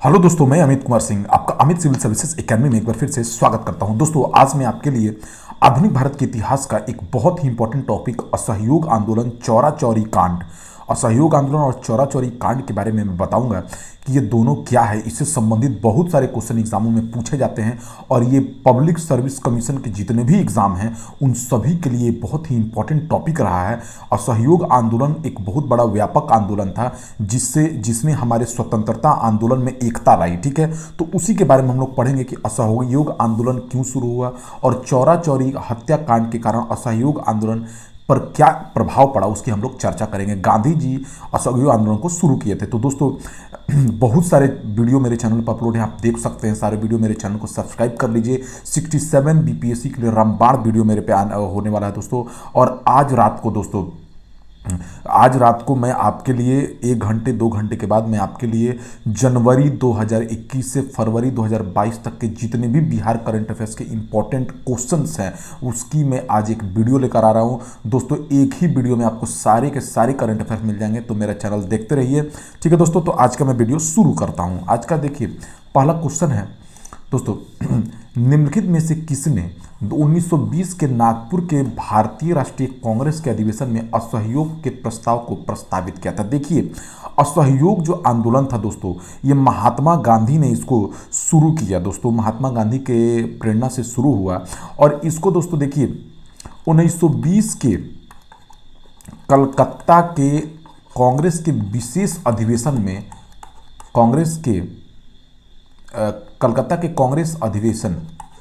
Hello दोस्तों, मैं अमित कुमार सिंह आपका अमित सिविल सर्विसेज एकेडमी में एक बार फिर से स्वागत करता हूं। दोस्तों, आज मैं आपके लिए आधुनिक भारत के इतिहास का एक बहुत ही इंपॉर्टेंट टॉपिक असहयोग आंदोलन, चौरा चौरी कांड, असहयोग आंदोलन और चौरा चौरी कांड के बारे में मैं बताऊंगा कि ये दोनों क्या है। इससे संबंधित बहुत सारे क्वेश्चन एग्जामों में पूछे जाते हैं और ये पब्लिक सर्विस कमीशन के जितने भी एग्जाम हैं उन सभी के लिए बहुत ही इंपॉर्टेंट टॉपिक रहा है। असहयोग आंदोलन एक बहुत बड़ा व्यापक आंदोलन था जिसने हमारे स्वतंत्रता आंदोलन में एकता लाई। ठीक है, तो उसी के बारे में हम लोग पढ़ेंगे कि असहयोग आंदोलन क्यों शुरू हुआ और चौरा चौरी हत्याकांड के कारण असहयोग आंदोलन पर क्या प्रभाव पड़ा, उसकी हम लोग चर्चा करेंगे। गांधी जी असहयोग आंदोलन को शुरू किए थे। तो दोस्तों, बहुत सारे वीडियो मेरे चैनल पर अपलोड हैं, आप देख सकते हैं। सारे वीडियो मेरे चैनल को सब्सक्राइब कर लीजिए। 67 बीपीएससी के लिए रामबाण वीडियो मेरे पे होने वाला है दोस्तों। और आज रात को मैं आपके लिए 1 घंटे 2 घंटे के बाद मैं आपके लिए जनवरी 2021 से फरवरी 2022 तक के जितने भी बिहार करंट अफेयर्स के इंपॉर्टेंट क्वेश्चंस हैं उसकी मैं आज एक वीडियो लेकर आ रहा हूं दोस्तों। एक ही वीडियो में आपको सारे के सारे करंट अफेयर्स मिल जाएंगे, तो मेरा चैनल देखते रहिए। ठीक है दोस्तों, तो आज का मैं वीडियो शुरू करता हूँ। आज का देखिए, पहला क्वेश्चन है दोस्तों, निम्नलिखित में से किसने 1920 के नागपुर के भारतीय राष्ट्रीय कांग्रेस के अधिवेशन में असहयोग के प्रस्ताव को प्रस्तावित किया था। देखिए, असहयोग जो आंदोलन था दोस्तों, ये महात्मा गांधी ने इसको शुरू किया दोस्तों। महात्मा गांधी के प्रेरणा से शुरू हुआ और इसको दोस्तों देखिए 1920 के कलकत्ता के कांग्रेस के विशेष अधिवेशन में कलकत्ता के कांग्रेस अधिवेशन,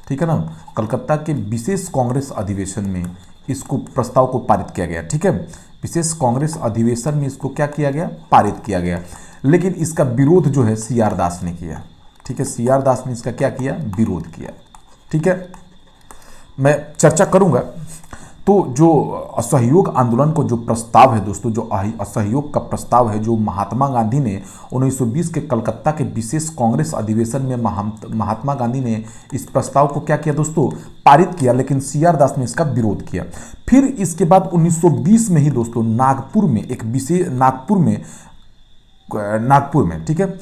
ठीक है ना, कलकत्ता के विशेष कांग्रेस अधिवेशन में इसको प्रस्ताव को पारित किया गया। ठीक है, विशेष कांग्रेस अधिवेशन में इसको क्या किया गया, पारित किया गया। लेकिन इसका विरोध जो है सीआर दास ने किया। ठीक है, सीआर दास ने इसका क्या किया, विरोध किया। ठीक है, मैं चर्चा करूंगा। तो जो असहयोग आंदोलन को जो प्रस्ताव है दोस्तों, जो असहयोग का प्रस्ताव है, जो महात्मा गांधी ने 1920 के कलकत्ता के विशेष कांग्रेस अधिवेशन में महात्मा गांधी ने इस प्रस्ताव को क्या किया दोस्तों, पारित किया। लेकिन सीआर दास ने इसका विरोध किया। फिर इसके बाद 1920 में ही दोस्तों नागपुर में ठीक है,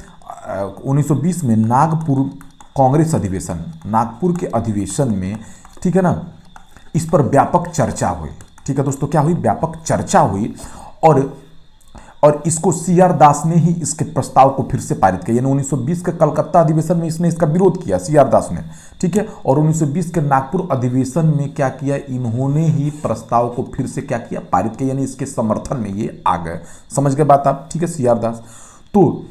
1920 में नागपुर कांग्रेस अधिवेशन, नागपुर के अधिवेशन में, ठीक है ना, इस पर व्यापक चर्चा हुई। ठीक है दोस्तों, क्या हुई, व्यापक चर्चा हुई और इसको सीआर दास ने ही इसके प्रस्ताव को फिर से पारित किया। यानी 1920 के कलकत्ता अधिवेशन में इसने इसका विरोध किया, सीआर दास ने। ठीक है, और 1920 के नागपुर अधिवेशन में क्या किया, इन्होंने ही प्रस्ताव को फिर से क्या किया, पारित किया। यानी इसके समर्थन में ये आ गए। समझ गए बात आप? ठीक है, सीआर दास। तो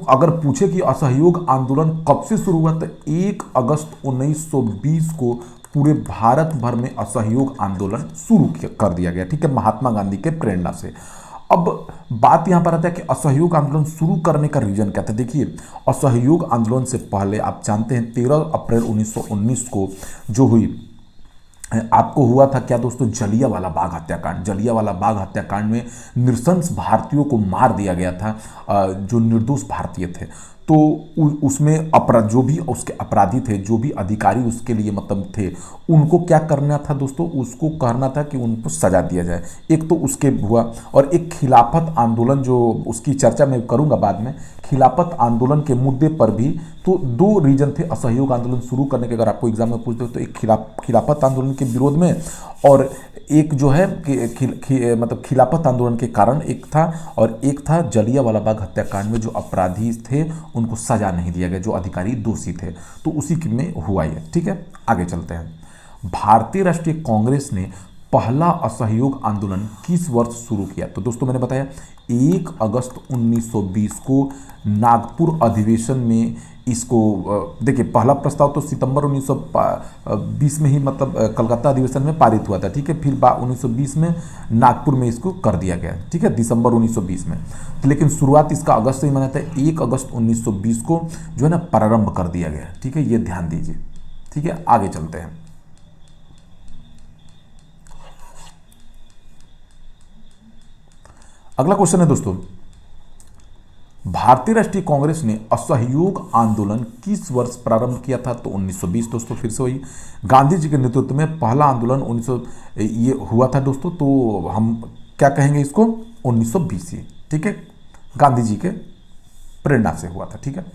अगर पूछे कि असहयोग आंदोलन कब से शुरू हुआ, तो 1 अगस्त 1920 को पूरे भारत भर में असहयोग आंदोलन शुरू कर दिया गया। ठीक है, महात्मा गांधी के प्रेरणा से। अब बात यहां पर आता है कि असहयोग आंदोलन शुरू करने का रीजन क्या था। देखिए, असहयोग आंदोलन से पहले आप जानते हैं 13 अप्रैल 1919 को जो हुई, आपको हुआ था क्या दोस्तों, जलियांवाला बाग हत्याकांड। जलियांवाला बाग हत्याकांड में नृशंस भारतीयों को मार दिया गया था, जो निर्दोष भारतीय थे। तो उसमें जो भी उसके अपराधी थे, जो भी अधिकारी उसके लिए मतलब थे, उनको क्या करना था दोस्तों, उसको कहना था कि उनको सजा दिया जाए। एक तो उसके हुआ, और एक खिलाफत आंदोलन, जो उसकी चर्चा मैं करूंगा बाद में। खिलाफत आंदोलन के मुद्दे पर भी तो 2 रीजन थे असहयोग आंदोलन शुरू करने के। अगर आपको एग्जाम में पूछते हो तो एक खिलाफत आंदोलन के विरोध में, और एक जो है मतलब खिलाफत आंदोलन के कारण एक था, और एक था जलियांवाला बाग हत्याकांड में जो अपराधी थे उनको सजा नहीं दिया गया, जो अधिकारी दोषी थे। तो उसी में हुआ ये। ठीक है, आगे चलते हैं। भारतीय राष्ट्रीय कांग्रेस ने पहला असहयोग आंदोलन किस वर्ष शुरू किया? तो दोस्तों मैंने बताया 1 अगस्त 1920 को नागपुर अधिवेशन में इसको देखिए, पहला प्रस्ताव तो सितंबर 1920 में ही मतलब कलकत्ता अधिवेशन में पारित हुआ था। ठीक है, फिर 1920 में नागपुर में इसको कर दिया गया। ठीक है, दिसंबर 1920 में। लेकिन शुरुआत इसका अगस्त से ही मनाता है। 1 अगस्त 1920 को जो है ना प्रारंभ कर दिया गया। ठीक है, ये ध्यान दीजिए। ठीक है, आगे चलते हैं। अगला क्वेश्चन है दोस्तों, भारतीय राष्ट्रीय कांग्रेस ने असहयोग आंदोलन किस वर्ष प्रारंभ किया था? तो 1920 दोस्तों, फिर से वही गांधी जी के नेतृत्व में पहला आंदोलन 1900 ये हुआ था दोस्तों। तो हम क्या कहेंगे इसको, 1920। ठीक है, गांधी जी के प्रेरणा से हुआ था। ठीक है,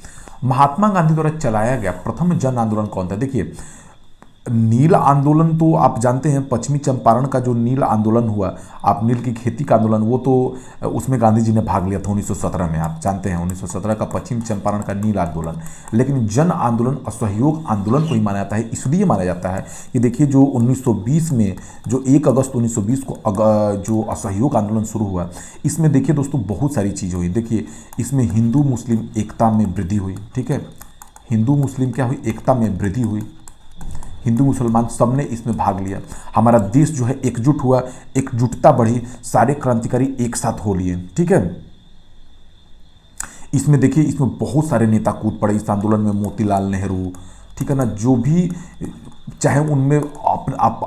महात्मा गांधी द्वारा चलाया गया प्रथम जन आंदोलन कौन था? देखिए, नील आंदोलन तो आप जानते हैं, पश्चिमी चंपारण का जो नील आंदोलन हुआ, आप नील की खेती का आंदोलन, वो तो उसमें गांधी जी ने भाग लिया था 1917 में। आप जानते हैं 1917 का पश्चिम चंपारण का नील आंदोलन। लेकिन जन आंदोलन असहयोग आंदोलन को ही माना जाता है। इसलिए माना जाता है कि देखिए, जो 1920 में, जो 1 अगस्त 1920 को जो असहयोग आंदोलन शुरू हुआ, इसमें देखिए दोस्तों बहुत सारी चीज़ें हुई। देखिए, इसमें हिंदू मुस्लिम एकता में वृद्धि हुई। ठीक है, हिंदू मुस्लिम क्या हुई? एकता में वृद्धि हुई। हिंदू मुसलमान सब ने इसमें भाग लिया। हमारा देश जो है एकजुट हुआ, एकजुटता बढ़ी, सारे क्रांतिकारी एक साथ हो लिए। ठीक है, इसमें देखिए, इसमें बहुत सारे नेता कूद पड़े इस आंदोलन में। मोतीलाल नेहरू, ठीक है ना, जो भी, चाहे उनमें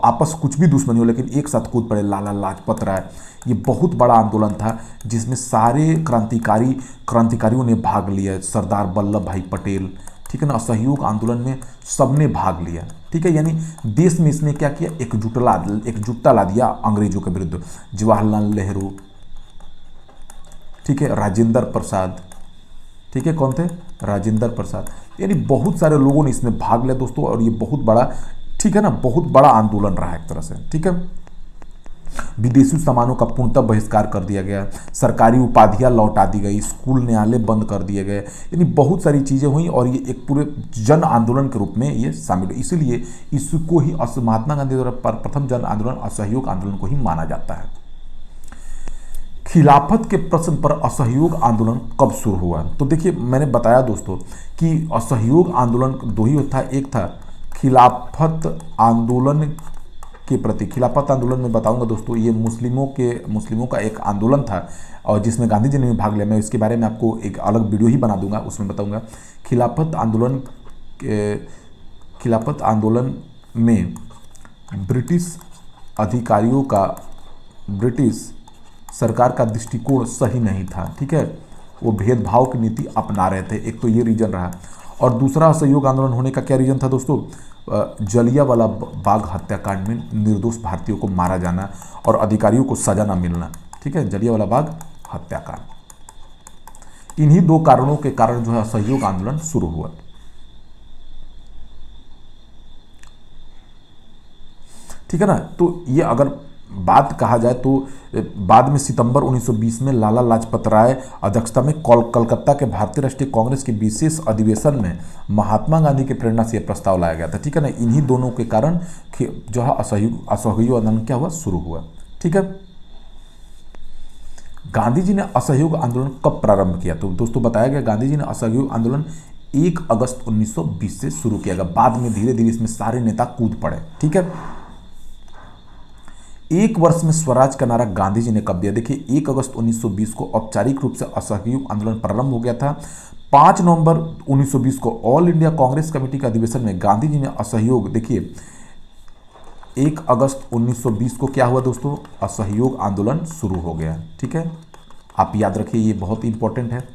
आपस कुछ भी दुश्मनी हो, लेकिन एक साथ कूद पड़े। लाला लाजपत राय, ये बहुत बड़ा आंदोलन था जिसमें सारे क्रांतिकारियों ने भाग लिया। सरदार वल्लभ भाई पटेल, ठीक है ना, असहयोग आंदोलन में सबने भाग लिया। ठीक है, यानी देश में इसने क्या किया? एकजुटता ला दिया अंग्रेजों के विरुद्ध। जवाहरलाल नेहरू, ठीक है, राजेंद्र प्रसाद, ठीक है, कौन थे? राजेंद्र प्रसाद। यानी बहुत सारे लोगों ने इसमें भाग लिया दोस्तों, और ये बहुत बड़ा, ठीक है ना, बहुत बड़ा आंदोलन रहा एक तरह से। ठीक है, विदेशी सामानों का पूर्णतः बहिष्कार कर दिया गया, सरकारी उपाधियां लौटा दी गई, स्कूल न्यायालय बंद कर दिए गए। यानी बहुत सारी चीज़ें हुई, और ये एक पूरे जन आंदोलन के रूप में ये शामिल है। इसीलिए इसको ही महात्मा गांधी द्वारा प्रथम जन आंदोलन असहयोग आंदोलन को ही माना जाता है। खिलाफत के प्रश्न पर असहयोग आंदोलन कब शुरू हुआ? तो देखिए, मैंने बताया दोस्तों कि असहयोग आंदोलन दो ही था। एक था खिलाफत आंदोलन के प्रति। खिलाफत आंदोलन में बताऊंगा दोस्तों, ये मुस्लिमों का एक आंदोलन था, और जिसमें गांधी जी ने भी भाग लिया। मैं इसके बारे में आपको एक अलग वीडियो ही बना दूंगा, उसमें बताऊंगा। खिलाफत आंदोलन में ब्रिटिश अधिकारियों का, ब्रिटिश सरकार का दृष्टिकोण सही नहीं था। ठीक है, वो भेदभाव की नीति अपना रहे थे। एक तो ये रीजन रहा, और दूसरा असहयोग आंदोलन होने का क्या रीजन था दोस्तों? जलियांवाला बाग हत्याकांड में निर्दोष भारतीयों को मारा जाना और अधिकारियों को सजा न मिलना। ठीक है, जलियांवाला बाग हत्याकांड। इन्हीं दो कारणों के कारण जो है असहयोग आंदोलन शुरू हुआ। ठीक है ना, तो ये अगर बात कहा जाए तो बाद में सितंबर 1920 में लाला लाजपत राय अध्यक्षता में कलकत्ता के भारतीय राष्ट्रीय कांग्रेस के विशेष अधिवेशन में महात्मा गांधी की प्रेरणा से यह प्रस्ताव लाया गया था। ठीक है ना, इन्हीं दोनों के कारण जो है असहयोग आंदोलन क्या हुआ? शुरू हुआ। ठीक है, गांधी जी ने असहयोग आंदोलन कब प्रारंभ किया? तो दोस्तों बताया गया, गांधी जी ने असहयोग आंदोलन 1 अगस्त 1920 से शुरू किया गया। बाद में धीरे धीरे इसमें सारे नेता कूद पड़े। ठीक है, 1 वर्ष में स्वराज का नारा गांधी जी ने कब दिया? देखिए, 1 अगस्त 1920 को औपचारिक रूप से असहयोग आंदोलन प्रारंभ हो गया था। 5 नवंबर 1920 को ऑल इंडिया कांग्रेस कमेटी के अधिवेशन में गांधी जी ने असहयोग, देखिए 1 अगस्त 1920 को क्या हुआ दोस्तों? असहयोग आंदोलन शुरू हो गया। ठीक है, आप याद रखिए, ये बहुत इंपॉर्टेंट है।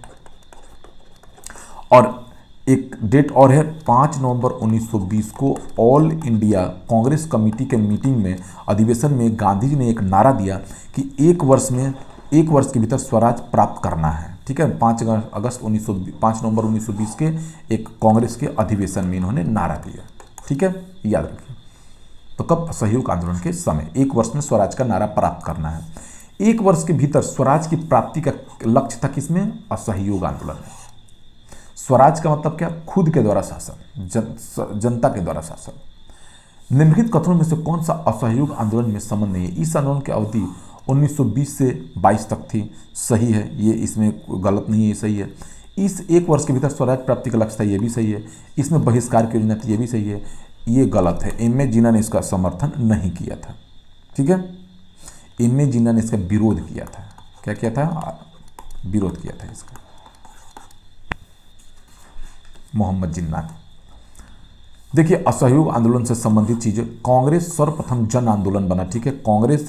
और एक डेट और है, 5 नवंबर 1920 को ऑल इंडिया कांग्रेस कमेटी के मीटिंग में, अधिवेशन में गांधी जी ने एक नारा दिया कि 1 वर्ष के भीतर स्वराज प्राप्त करना है। ठीक है, 5 नवंबर 1920 के एक कांग्रेस के अधिवेशन में इन्होंने नारा दिया। ठीक है, याद रखिए। तो कब? असहयोग आंदोलन के समय 1 वर्ष में स्वराज का नारा प्राप्त करना है। 1 वर्ष के भीतर स्वराज की प्राप्ति का लक्ष्य था किसमें? असहयोग आंदोलन में। स्वराज का मतलब क्या? खुद के द्वारा शासन, जनता के द्वारा शासन। निम्नलिखित कथनों में से कौन सा असहयोग आंदोलन में संबंध नहीं है? इस आंदोलन की अवधि 1920 से 22 तक थी। सही है, ये इसमें गलत नहीं है, ये सही है। इस 1 वर्ष के भीतर स्वराज प्राप्ति का लक्ष्य था, ये भी सही है। इसमें बहिष्कार की योजना थी, ये भी सही है। ये गलत है। एम ए जिन्ना ने इसका समर्थन नहीं किया था। ठीक है, एम ए जिन्ना ने इसका विरोध किया था। क्या किया था? विरोध किया था इसका, मोहम्मद जिन्ना। देखिए असहयोग आंदोलन से संबंधित चीजें, कांग्रेस सर्वप्रथम जन आंदोलन बना, ठीक है। कांग्रेस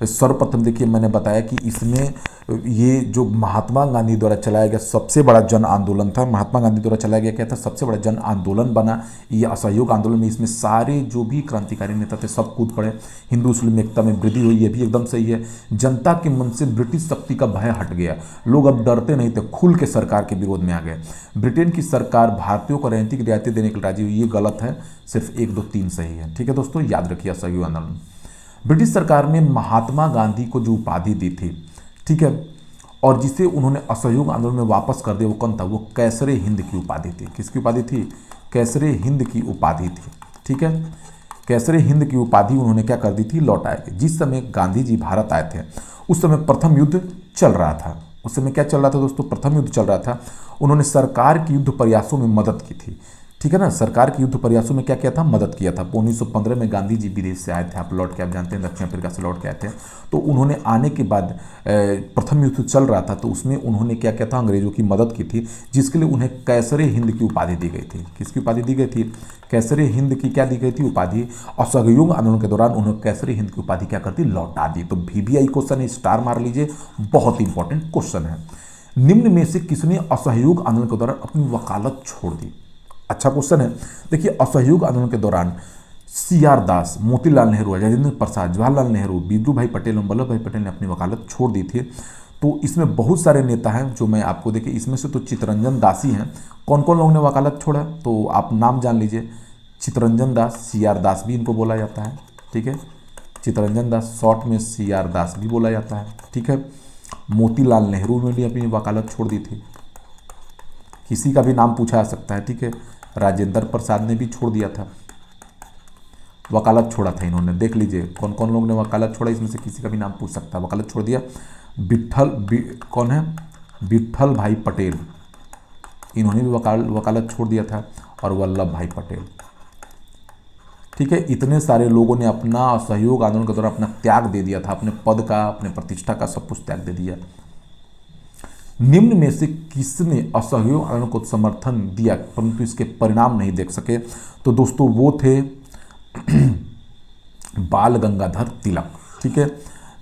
सर्वप्रथम, देखिए मैंने बताया कि इसमें ये जो महात्मा गांधी द्वारा चलाया गया सबसे बड़ा जन आंदोलन था। महात्मा गांधी द्वारा चलाया गया क्या था, सबसे बड़ा जन आंदोलन बना ये असहयोग आंदोलन में। इसमें सारे जो भी क्रांतिकारी नेता थे सब कूद पड़े। हिंदू मुस्लिम एकता में वृद्धि हुई, ये भी एकदम सही है। जनता के मन से ब्रिटिश शक्ति का भय हट गया, लोग अब डरते नहीं थे, खुल के सरकार के विरोध में आ गए। ब्रिटेन की सरकार भारतीयों को राजनीतिक रियायतें देने के लिए राजी हुई, ये गलत है, सिर्फ 1 2 3 सही है, ठीक है दोस्तों, याद रखिए असहयोग आंदोलन। ब्रिटिश सरकार ने महात्मा गांधी को जो उपाधि दी थी, ठीक है, और जिसे उन्होंने असहयोग आंदोलन में वापस कर दिया, वो कौन था, वो कैसरे हिंद की उपाधि थी। किसकी उपाधि थी, कैसरे हिंद की उपाधि थी, ठीक है। कैसरे हिंद की उपाधि उन्होंने क्या कर दी थी, लौटाए थे। जिस समय गांधी जी भारत आए थे उस समय प्रथम युद्ध चल रहा था। उस समय क्या चल रहा था दोस्तों, प्रथम युद्ध चल रहा था। उन्होंने सरकार की युद्ध प्रयासों में मदद की थी, ठीक है ना, सरकार की युद्ध प्रयासों में क्या किया था, मदद किया था। 1915 में गांधी जी विदेश से आए थे, आप लौट के आप जानते हैं, दक्षिण अफ्रीका से लौट के आए थे। तो उन्होंने आने के बाद प्रथम युद्ध चल रहा था, तो उसमें उन्होंने क्या किया था, अंग्रेजों की मदद की थी, जिसके लिए उन्हें कैसरे हिंद की उपाधि दी गई थी। किसकी उपाधि दी गई थी, कैसरे हिंद की क्या दी गई थी, उपाधि। असहयोग आंदोलन के दौरान उन्होंने कैसरे हिंद की उपाधि क्या कर दी, लौटा दी। तो VVI क्वेश्चन है, स्टार मार लीजिए, बहुत इंपॉर्टेंट क्वेश्चन है। निम्न में से किसने असहयोग आंदोलन के दौरान अपनी वकालत छोड़ दी, अच्छा क्वेश्चन है। देखिए असहयोग आंदोलन के दौरान CR दास, मोतीलाल नेहरू, राजेंद्र प्रसाद, जवाहरलाल नेहरू, बिरजू भाई पटेल और वल्लभ भाई पटेल ने अपनी वकालत छोड़ दी थी। तो इसमें बहुत सारे नेता हैं जो मैं आपको, देखिए इसमें से तो चित्तरंजन दास ही हैं। कौन कौन लोगों ने वकालत छोड़ा, तो आप नाम जान लीजिए, चित्तरंजन दास, CR दास भी इनको बोला जाता है, ठीक है, चित्तरंजन दास, शॉर्ट में CR दास भी बोला जाता है, ठीक है। मोतीलाल नेहरू ने भी अपनी वकालत छोड़ दी थी, किसी का भी नाम पूछा जा सकता है, ठीक है। राजेंद्र प्रसाद ने भी छोड़ दिया था, वकालत छोड़ा था इन्होंने, देख लीजिए कौन कौन लोग ने वकालत छोड़ा, इसमें से किसी का भी नाम पूछ सकता है, वकालत छोड़ दिया। कौन है, विट्ठल भाई पटेल, इन्होंने भी वकालत छोड़ दिया था, और वल्लभ भाई पटेल, ठीक है। इतने सारे लोगों ने अपना असहयोग आंदोलन के दौरान अपना त्याग दे दिया था, अपने पद का, अपने प्रतिष्ठा का सब कुछ त्याग दे दिया। निम्न में से किसने असहयोग आंदोलन को समर्थन दिया परंतु इसके परिणाम नहीं देख सके, तो दोस्तों वो थे बाल गंगाधर तिलक, ठीक है।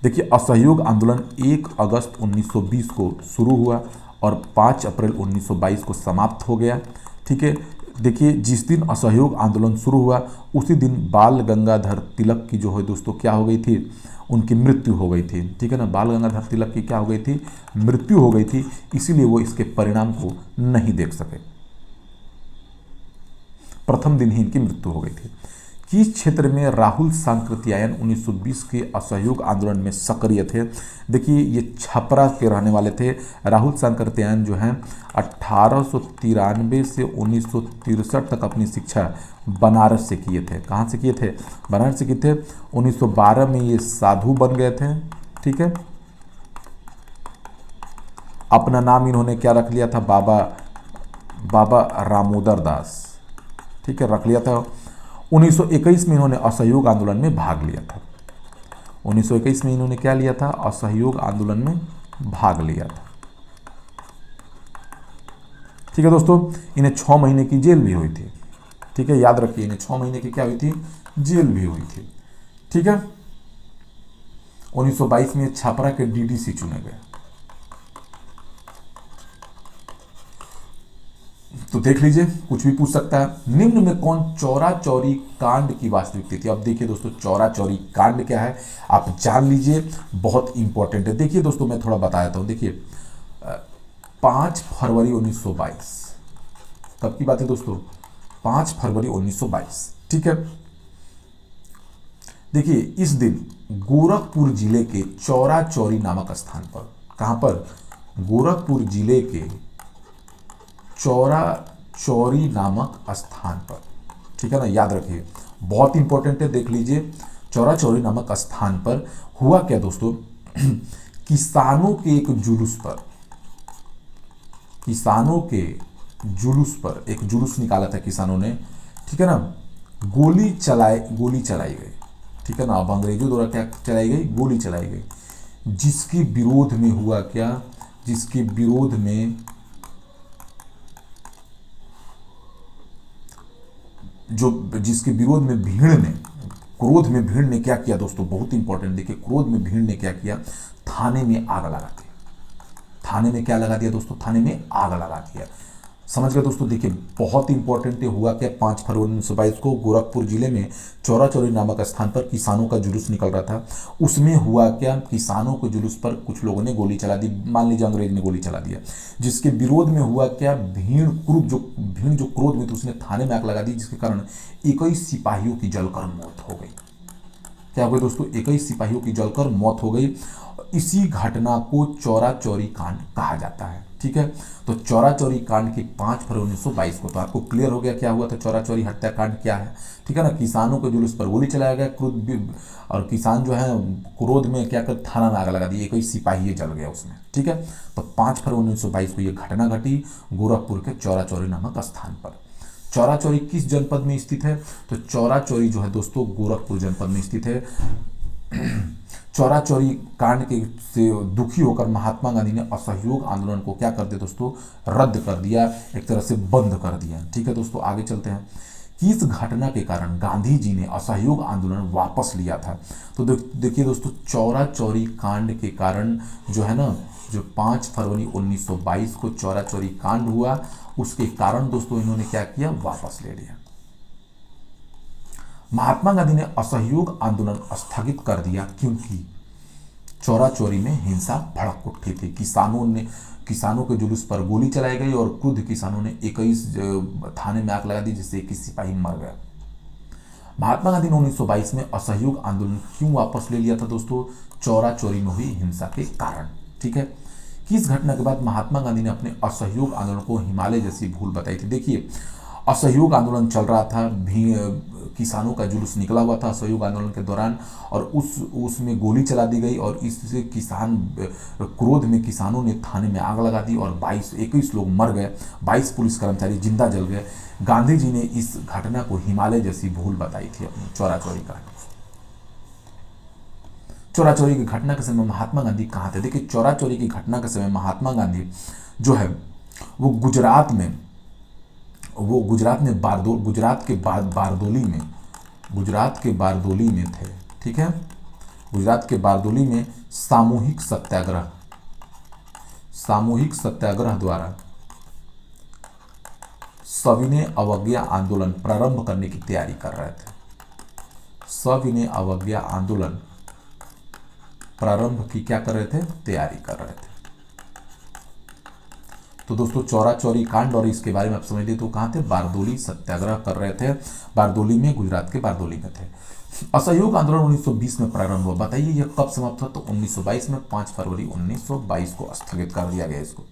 देखिए असहयोग आंदोलन 1 अगस्त 1920 को शुरू हुआ और 5 अप्रैल 1922 को समाप्त हो गया, ठीक है। देखिए जिस दिन असहयोग आंदोलन शुरू हुआ उसी दिन बाल गंगाधर तिलक की जो है दोस्तों क्या हो गई थी, उनकी मृत्यु हो गई थी, ठीक है ना। बाल गंगाधर तिलक की क्या हो गई थी, मृत्यु हो गई थी, इसीलिए वो इसके परिणाम को नहीं देख सके, प्रथम दिन ही इनकी मृत्यु हो गई थी। किस क्षेत्र में राहुल सांकृत्यायन 1920 के असहयोग आंदोलन में सक्रिय थे, देखिए ये छपरा के रहने वाले थे। राहुल सांकृत्यायन जो हैं 1893 से 1963 तक अपनी शिक्षा बनारस से किए थे। कहाँ से किए थे, बनारस से किए थे। 1912 में ये साधु बन गए थे, ठीक है। अपना नाम इन्होंने क्या रख लिया था, बाबा रामोदर दास, ठीक है, रख लिया था। 1921 में इन्होंने असहयोग आंदोलन में भाग लिया था। 1921 में इन्होंने क्या लिया था, असहयोग आंदोलन में भाग लिया था, ठीक है दोस्तों। इन्हें 6 महीने की जेल भी हुई थी, ठीक है, याद रखिए इन्हें 6 महीने की क्या हुई थी, जेल भी हुई थी, ठीक है। 1922 में छपरा के DDC चुने गए। तो देख लीजिए कुछ भी पूछ सकता है। निम्न में कौन चौरा चौरी कांड की वास्तविक तिथि, अब देखिए दोस्तों चौरा चौरी कांड क्या है आप जान लीजिए, बहुत इंपॉर्टेंट है। देखिए दोस्तों मैं थोड़ा बता देता हूं, देखिए 5 फरवरी 1922, कब की बात है दोस्तों, 5 फरवरी 1922, ठीक है। देखिए इस दिन गोरखपुर जिले के चौरा चौरी नामक स्थान पर, कहां पर, गोरखपुर जिले के चौरा चौरी नामक स्थान पर, ठीक है ना, याद रखिए बहुत इंपॉर्टेंट है, देख लीजिए। चौरा चौरी नामक स्थान पर हुआ क्या दोस्तों, किसानों के एक जुलूस पर, किसानों के जुलूस पर एक जुलूस निकाला था किसानों ने, ठीक है ना, गोली चलाई गई, ठीक है ना। अब अंग्रेजों द्वारा क्या चलाई गई, गोली चलाई गई, जिसके विरोध में हुआ क्या, जिसके विरोध में जो जिसके विरोध में भीड़ ने, क्रोध में भीड़ ने क्या किया दोस्तों, बहुत इंपॉर्टेंट देखिए, क्रोध में भीड़ ने क्या किया, थाने में आग लगा दी। थाने में क्या लगा दिया दोस्तों, थाने में आग लगा दिया। समझ गए दोस्तों। देखिए बहुत इंपॉर्टेंट हुआ क्या, 5 फरवरी 1922 को गोरखपुर जिले में चौरा चौरी नामक स्थान पर किसानों का जुलूस निकल रहा था। उसमें हुआ क्या, किसानों के जुलूस पर कुछ लोगों ने गोली चला दी, मान लीजिए अंग्रेज ने गोली चला दिया, जिसके विरोध में हुआ क्या, भीड़ जो क्रोध में, तो उसने थाने में आग लगा दी, जिसके कारण 21 सिपाहियों की जलकर मौत हो गई। क्या हो गई दोस्तों, 21 सिपाहियों की जलकर मौत हो गई। इसी घटना को चौरा चौरी कांड कहा जाता है। ठीक है, तो चौरा चौरी कांड की 5 फरवरी 1922 को, तो आपको क्लियर हो गया क्या हुआ था, चौरा चौरी हत्याकांड क्या है। ठीक है ना, किसानों के जुलूस पर गोली चलाया गया, क्रोध, और किसान जो है क्रोध में क्या कर, थाना में आग लगा दी, कोई सिपाही जल गया उसमें। ठीक है, तो 5 फरवरी 1922 को यह घटना घटी गोरखपुर के चौरा चौरी नामक स्थान पर। चौरा चौरी किस जनपद में स्थित है, तो चौरा चौरी जो है दोस्तों गोरखपुर जनपद में स्थित है। चौरा चौरी कांड के से दुखी होकर महात्मा गांधी ने असहयोग आंदोलन को क्या कर दिया दोस्तों, रद्द कर दिया, एक तरह से बंद कर दिया। ठीक है दोस्तों, आगे चलते हैं। किस घटना के कारण गांधी जी ने असहयोग आंदोलन वापस लिया था, तो देखिए दोस्तों, चौरा चौरी कांड के कारण जो है ना, जो 5 फरवरी 1922 को चौरा चौरी कांड हुआ, उसके कारण दोस्तों इन्होंने क्या किया, वापस ले लिया। महात्मा गांधी ने असहयोग आंदोलन स्थगित कर दिया क्योंकि चौरा चौरी में हिंसा भड़क उठी थी। किसानों के जुलूस पर गोली चलाई गई और क्रुद्ध किसानों ने 21 थाने में आग लगा दी, जिससे 21 सिपाही मर गए। महात्मा गांधी ने 1922 में असहयोग आंदोलन क्यों वापस ले लिया था दोस्तों, चौरा चौरी में हुई हिंसा के कारण। ठीक है, किस घटना के बाद महात्मा गांधी ने अपने असहयोग आंदोलन को हिमालय जैसी भूल बताई थी। देखिए असहयोग आंदोलन चल रहा था, किसानों का जुलूस निकला हुआ था असहयोग आंदोलन के दौरान, और उसमें गोली चला दी गई, और इससे क्रोध में किसानों ने थाने में आग लगा दी और 21 लोग मर गए, 22 पुलिस कर्मचारी जिंदा जल गए। गांधी जी ने इस घटना को हिमालय जैसी भूल बताई थी अपनी चौरा चौरी का। चौरा चौरी की घटना के समय महात्मा गांधी कहाँ थे, देखिए चौरा चौरी की घटना के समय महात्मा गांधी जो है वो गुजरात के बारदोली में थे। ठीक है, गुजरात के बारदोली में सामूहिक सत्याग्रह द्वारा सविनय अवज्ञा आंदोलन प्रारंभ करने की तैयारी कर रहे थे। सविनय अवज्ञा आंदोलन प्रारंभ की क्या कर रहे थे, तैयारी कर रहे थे। तो दोस्तों चौरा चौरी कांड और इसके बारे में आप समझ लिए, तो कहाँ थे, बारदोली सत्याग्रह कर रहे थे, बारदोली में, गुजरात के बारदोली में थे। असहयोग आंदोलन 1920 में प्रारंभ हुआ, बताइए यह कब समाप्त हुआ, तो 1922 में 5 फरवरी 1922 को स्थगित कर दिया गया इसको।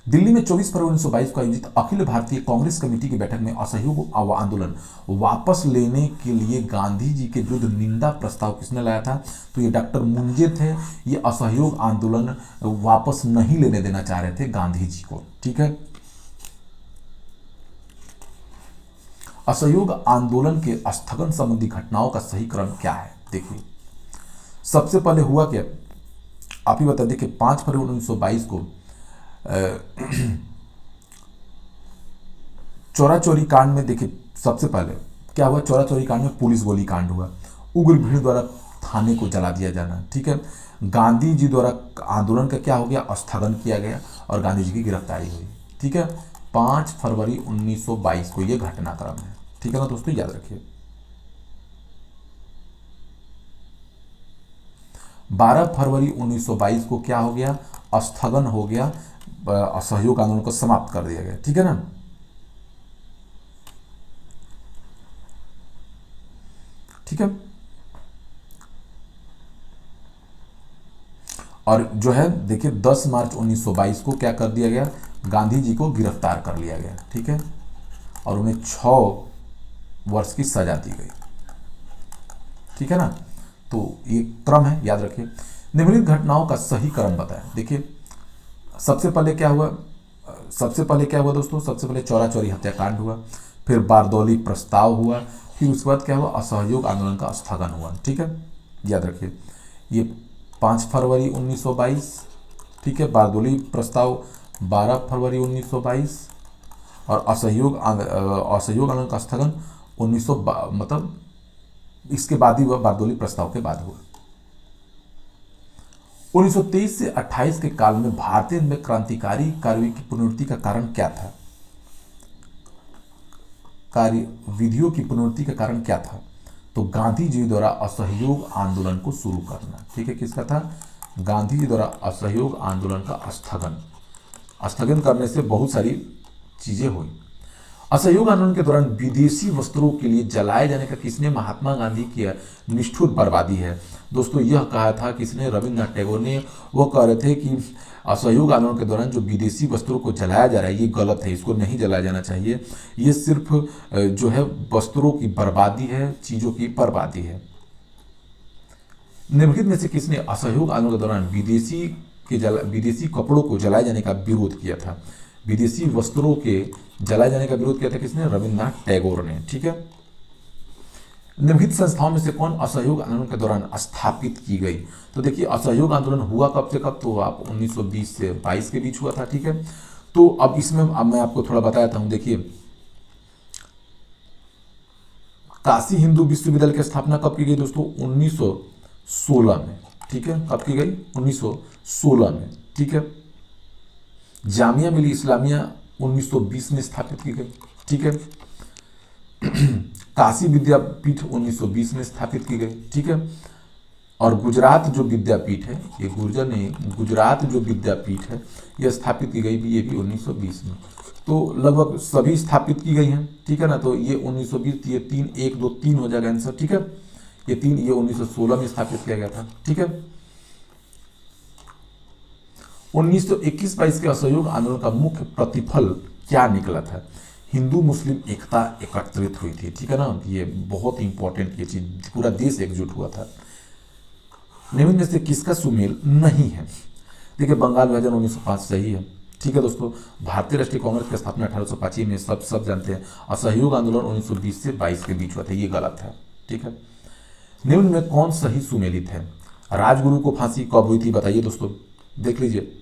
दिल्ली में 24 फरवरी 1922 को आयोजित अखिल भारतीय कांग्रेस कमेटी की बैठक में असहयोग आंदोलन वापस लेने के लिए गांधी जी के विरुद्ध निंदा प्रस्ताव किसने लाया था, तो ये डॉक्टर मुंजे थे। ये असहयोग आंदोलन वापस नहीं लेने देना चाह रहे थे गांधी जी को। ठीक है, असहयोग आंदोलन के स्थगन संबंधी घटनाओं का सही क्रम क्या है, देखिए सबसे पहले हुआ क्या, आप ही बता। देखिए 5 फरवरी 1922 को चौरा चौरी कांड में, देखिए सबसे पहले क्या हुआ, चौरा चौरी कांड में पुलिस गोली कांड हुआ, उग्र भीड़ द्वारा थाने को जला दिया जाना। ठीक है, गांधी जी द्वारा आंदोलन का क्या हो गया, स्थगन किया गया और गांधी जी की गिरफ्तारी हुई। ठीक है, 5 फरवरी 1922 को यह घटनाक्रम है। ठीक है ना दोस्तों, याद रखिए। 12 फरवरी 1922 को क्या हो गया, स्थगन हो गया, असहयोग आंदोलन को समाप्त कर दिया गया। ठीक है ना, ठीक है, और जो है देखिए 10 मार्च 1922 को क्या कर दिया गया, गांधी जी को गिरफ्तार कर लिया गया। ठीक है, और उन्हें 6 वर्ष की सजा दी गई। ठीक है ना, तो ये क्रम है, याद रखिए। निम्नलिखित घटनाओं का सही क्रम बताएं। देखिए सबसे पहले क्या हुआ दोस्तों, सबसे पहले चौरा चौरी हत्याकांड हुआ, फिर बारदौली प्रस्ताव हुआ, फिर उसके बाद क्या हुआ, असहयोग आंदोलन का स्थगन हुआ। ठीक है, याद रखिए। ये 5 फरवरी 1922, ठीक है, बारदौली प्रस्ताव 12 फरवरी 1922, और असहयोग आंदोलन का स्थगन 1900 मतलब इसके बाद ही वह बारदोली प्रस्ताव के बाद हुआ। 1923 से 28 के काल में भारतीय में क्रांतिकारी कार्रवाई की पुनरावृत्ति का कारण क्या था? कार्य विधियों की पुनरावृत्ति का कारण क्या था? तो गांधी जी द्वारा असहयोग आंदोलन को शुरू करना। ठीक है, किसका था? गांधी जी द्वारा असहयोग आंदोलन का स्थगन करने से बहुत सारी चीजें हुई। असहयोग आंदोलन के दौरान विदेशी वस्त्रों के लिए जलाए जाने का किसने? महात्मा गांधी की निष्ठुर बर्बादी है। दोस्तों यह कहा था किसने? रविन्द्रनाथ टैगोर ने। वो कह रहे थे कि असहयोग आंदोलन के दौरान जो विदेशी वस्त्रों को जलाया जा रहा है ये गलत है, इसको नहीं जलाया जाना चाहिए, ये सिर्फ जो है वस्त्रों की बर्बादी है, चीजों की बर्बादी है। निम्नलिखित में से किसने असहयोग आंदोलन के दौरान विदेशी कपड़ों को जलाए जाने का विरोध किया था? विदेशी वस्त्रों के जलाए जाने का विरोध किया था किसने? रविन्द्रनाथ टैगोर ने। ठीक है, निम्नलिखित संस्थाओं में से कौन असहयोग आंदोलन के दौरान स्थापित की गई? तो देखिए असहयोग आंदोलन हुआ कब से कब? तो आप 1920 से 22 के बीच हुआ था। ठीक है, तो अब इसमें मैं आपको थोड़ा बताता हूं। देखिए काशी हिंदू विश्वविद्यालय की स्थापना कब की गई दोस्तों? 1916 में। ठीक है, कब की गई? 1916 में। ठीक है, जामिया मिलिया इस्लामिया 1920 में स्थापित की गई। ठीक है, काशी विद्यापीठ 1920 में स्थापित की गई। ठीक है, और गुजरात जो विद्यापीठ है, ये गुजरात जो विद्यापीठ है यह स्थापित की गई भी, ये भी 1920 में। तो लगभग सभी स्थापित की गई हैं। ठीक है ना, तो ये 1920, ये 3 1 2 3 हो जाएगा आंसर। ठीक है, ये 3 ये 1916 में स्थापित किया गया था। ठीक है, 1921-22 के असहयोग आंदोलन का मुख्य प्रतिफल क्या निकला था? हिंदू मुस्लिम एकता एकत्रित हुई थी। ठीक है ना, ये बहुत इंपॉर्टेंट ये चीज, पूरा देश एकजुट हुआ था। निम्न में से किसका सुमेल नहीं है? देखिए बंगाल विभाजन 1905 सही है। ठीक है दोस्तों, भारतीय राष्ट्रीय कांग्रेस की स्थापना 1825 में सब जानते हैं। असहयोग आंदोलन 1920 से 22 के बीच हुआ था, ये गलत है। ठीक है, निम्न में कौन सही सुमेलित है? राजगुरु को फांसी कब हुई थी बताइए दोस्तों, देख लीजिए।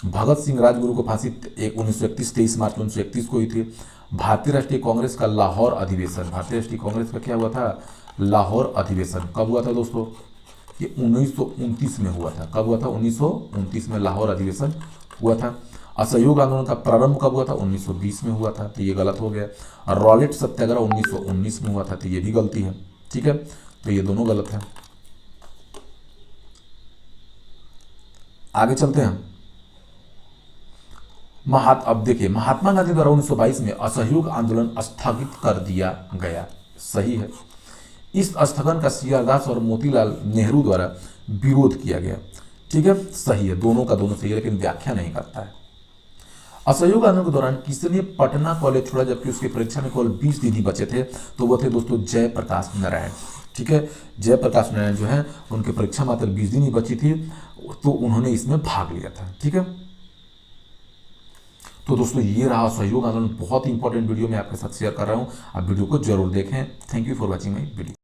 भगत सिंह राजगुरु को फांसी 1931 23 मार्च 1931 को हुई थी। भारतीय राष्ट्रीय कांग्रेस का लाहौर अधिवेशन, भारतीय राष्ट्रीय कांग्रेस का क्या हुआ था? लाहौर अधिवेशन कब हुआ था दोस्तों? ये 1929 में हुआ था। कब हुआ था? 1929 में लाहौर अधिवेशन हुआ था। असहयोग आंदोलन का प्रारंभ कब हुआ था? 1920 में हुआ था, तो ये गलत हो गया। और रॉलेट सत्याग्रह 1919 में हुआ था, तो ये भी गलती है। ठीक है, तो ये दोनों गलत है। आगे चलते हैं। अब देखिए महात्मा गांधी द्वारा 1922 में असहयोग आंदोलन स्थगित कर दिया गया, सही है। इस स्थगन का सी आर दास और मोतीलाल नेहरू द्वारा विरोध किया गया। ठीक है, सही है, दोनों का दोनों सही है, लेकिन व्याख्या नहीं करता है। असहयोग आंदोलन के दौरान किसने पटना कॉलेज छोड़ा जबकि उसकी परीक्षा में केवल 20 दिन ही बचे थे? तो वो थे दोस्तों जयप्रकाश नारायण। ठीक है, जयप्रकाश नारायण जो है उनकी परीक्षा मात्र 20 दिन ही बची थी, तो उन्होंने इसमें भाग लिया था। ठीक है, तो दोस्तों ये रहा असहयोग आंदोलन, बहुत इंपॉर्टेंट वीडियो मैं आपके साथ शेयर कर रहा हूं। आप वीडियो को जरूर देखें। Thank you for watching my video.